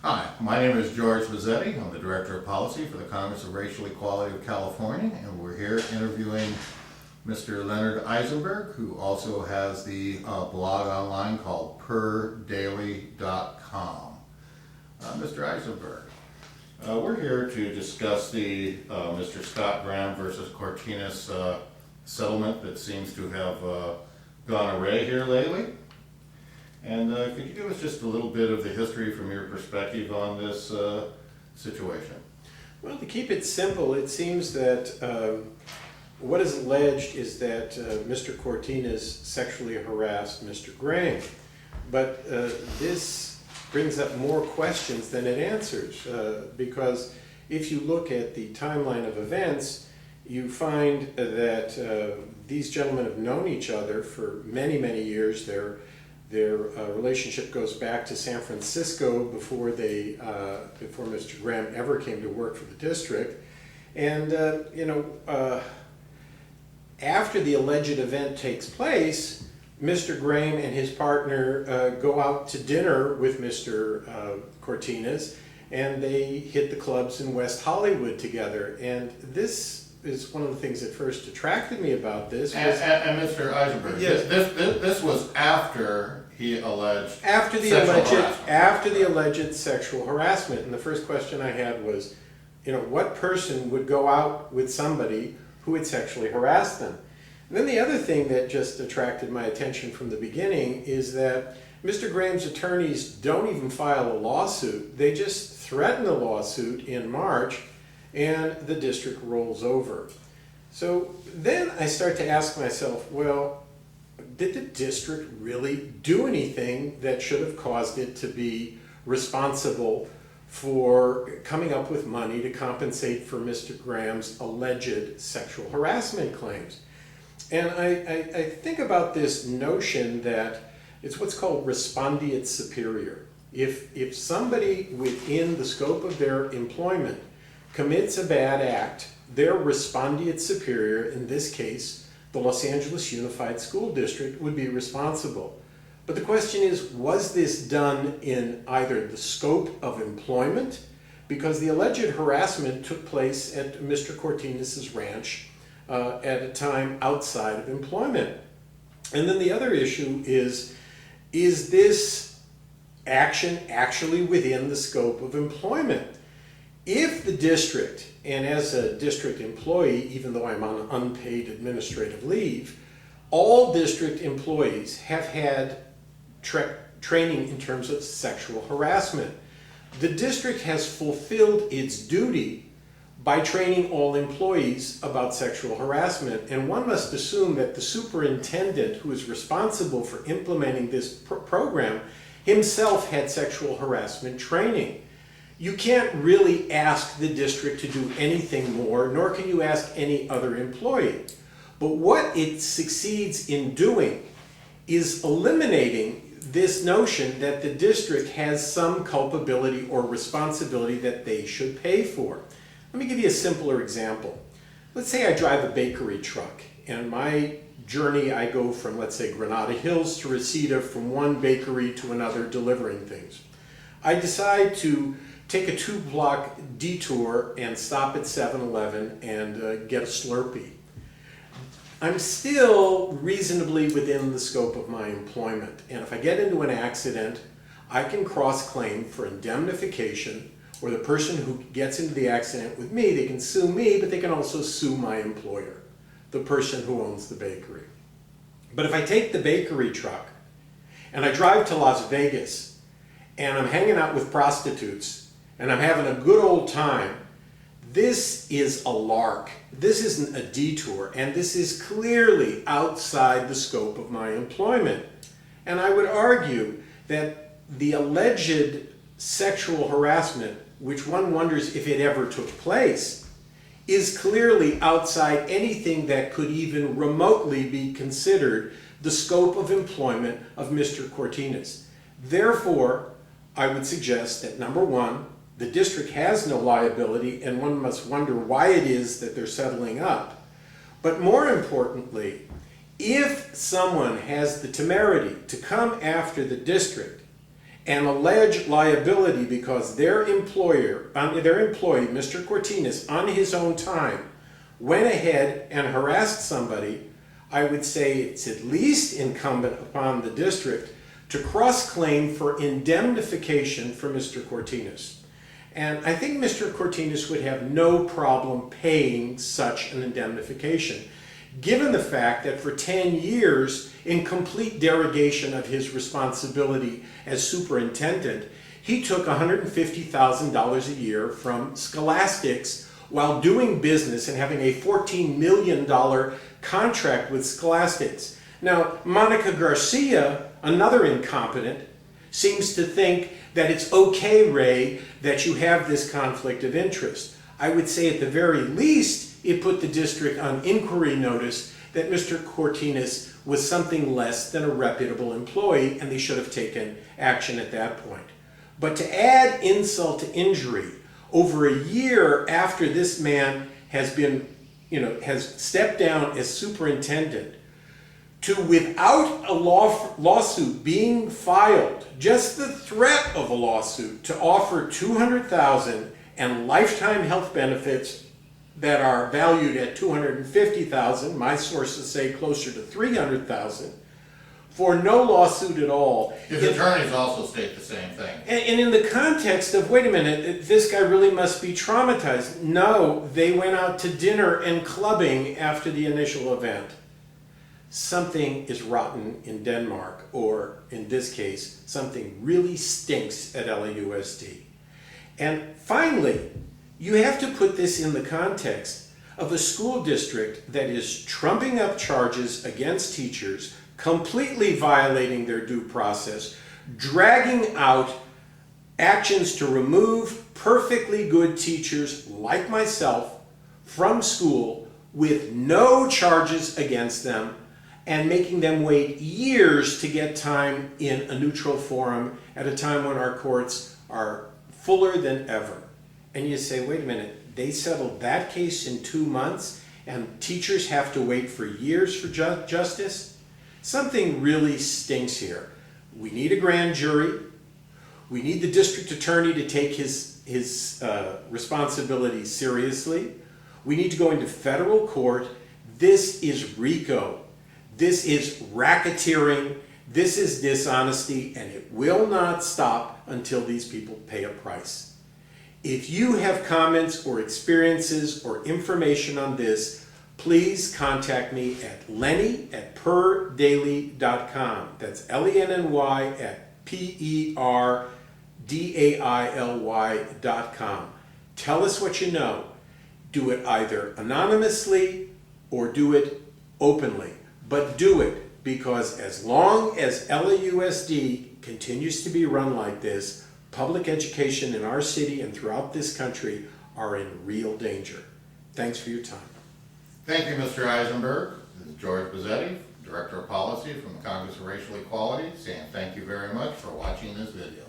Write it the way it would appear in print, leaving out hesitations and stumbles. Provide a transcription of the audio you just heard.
Hi, my name is George Mazzetti. I'm the Director of Policy for the Congress of Racial Equality of California, and we're here interviewing Mr. Lenny Isenberg, who also has the blog online called perdaily.com. Mr. Isenberg, we're here to discuss the Mr. Scott Graham versus Cortines settlement that seems to have gone awry here lately. And could you give us just a little bit of the history from your perspective on this situation? Well, to keep it simple, it seems that what is alleged is that Mr. Cortines sexually harassed Mr. Graham. But this brings up more questions than it answers, because if you look at the timeline of events, you find that these gentlemen have known each other for many, many years. Their relationship goes back to San Francisco before Mr. Graham ever came to work for the district. And after the alleged event takes place, Mr. Graham and his partner go out to dinner with Mr. Cortines, and they hit the clubs in West Hollywood together. And this is one of the things that first attracted me about this. And Mr. Isenberg, yes. this was after he alleged after the alleged sexual harassment. And the first question I had was, what person would go out with somebody who had sexually harassed them? And then the other thing that just attracted my attention from the beginning is that Mr. Graham's attorneys don't even file a lawsuit. They just threaten a lawsuit in March, and the district rolls over. So then I start to ask myself, well, did the district really do anything that should have caused it to be responsible for coming up with money to compensate for Mr. Graham's alleged sexual harassment claims? And I think about this notion that it's what's called respondeat superior. If somebody within the scope of their employment commits a bad act, their respondeat superior, in this case, the Los Angeles Unified School District, would be responsible. But the question is, was this done in either the scope of employment, because the alleged harassment took place at Mr. Cortines' ranch at a time outside of employment? And then the other issue is this action actually within the scope of employment? If the district, and as a district employee, even though I'm on unpaid administrative leave, all district employees have had training in terms of sexual harassment. The district has fulfilled its duty by training all employees about sexual harassment, and one must assume that the superintendent who is responsible for implementing this program himself had sexual harassment training. You can't really ask the district to do anything more, nor can you ask any other employee. But what it succeeds in doing is eliminating this notion that the district has some culpability or responsibility that they should pay for. Let me give you a simpler example. Let's say I drive a bakery truck, and my journey, I go from, let's say, Granada Hills to Reseda, from one bakery to another, delivering things. I decide to take a 2-block detour and stop at 7-Eleven and get a Slurpee. I'm still reasonably within the scope of my employment, and if I get into an accident, I can cross-claim for indemnification, or the person who gets into the accident with me, they can sue me, but they can also sue my employer, the person who owns the bakery. But if I take the bakery truck and I drive to Las Vegas and I'm hanging out with prostitutes and I'm having a good old time, this is a lark. This isn't a detour, and this is clearly outside the scope of my employment. And I would argue that the alleged sexual harassment, which one wonders if it ever took place, is clearly outside anything that could even remotely be considered the scope of employment of Mr. Cortines. Therefore, I would suggest that, number one, the district has no liability, and one must wonder why it is that they're settling up. But more importantly, if someone has the temerity to come after the district and allege liability because their employee, Mr. Cortines, on his own time, went ahead and harassed somebody, I would say it's at least incumbent upon the district to cross-claim for indemnification for Mr. Cortines. And I think Mr. Cortines would have no problem paying such an indemnification, given the fact that for 10 years, in complete derogation of his responsibility as superintendent, he took $150,000 a year from Scholastics while doing business and having a $14 million contract with Scholastics. Now, Monica Garcia, another incompetent, seems to think that it's okay, Ray, that you have this conflict of interest. I would say at the very least, it put the district on inquiry notice that Mr. Cortines was something less than a reputable employee, and they should have taken action at that point. But to add insult to injury, over a year after this man has been, has stepped down as superintendent, to without a lawsuit being filed, just the threat of a lawsuit to offer $200,000 and lifetime health benefits that are valued at $250,000, my sources say closer to $300,000, for no lawsuit at all. His attorneys also state the same thing. And in the context of, wait a minute, this guy really must be traumatized. No, they went out to dinner and clubbing after the initial event. Something is rotten in Denmark, or in this case, something really stinks at LAUSD. And finally, you have to put this in the context of a school district that is trumping up charges against teachers, completely violating their due process, dragging out actions to remove perfectly good teachers like myself from school with no charges against them, and making them wait years to get time in a neutral forum at a time when our courts are fuller than ever. And you say, wait a minute, they settled that case in 2 months and teachers have to wait for years for justice? Something really stinks here. We need a grand jury. We need the district attorney to take his responsibilities seriously. We need to go into federal court. This is RICO. This is racketeering, this is dishonesty, and it will not stop until these people pay a price. If you have comments or experiences or information on this, please contact me at lenny@perdaily.com. That's lenny@perdaily.com. Tell us what you know. Do it either anonymously or do it openly. But do it, because as long as LAUSD continues to be run like this, public education in our city and throughout this country are in real danger. Thanks for your time. Thank you, Mr. Isenberg. This is George Bazzetti, Director of Policy from the Congress of Racial Equality, saying thank you very much for watching this video.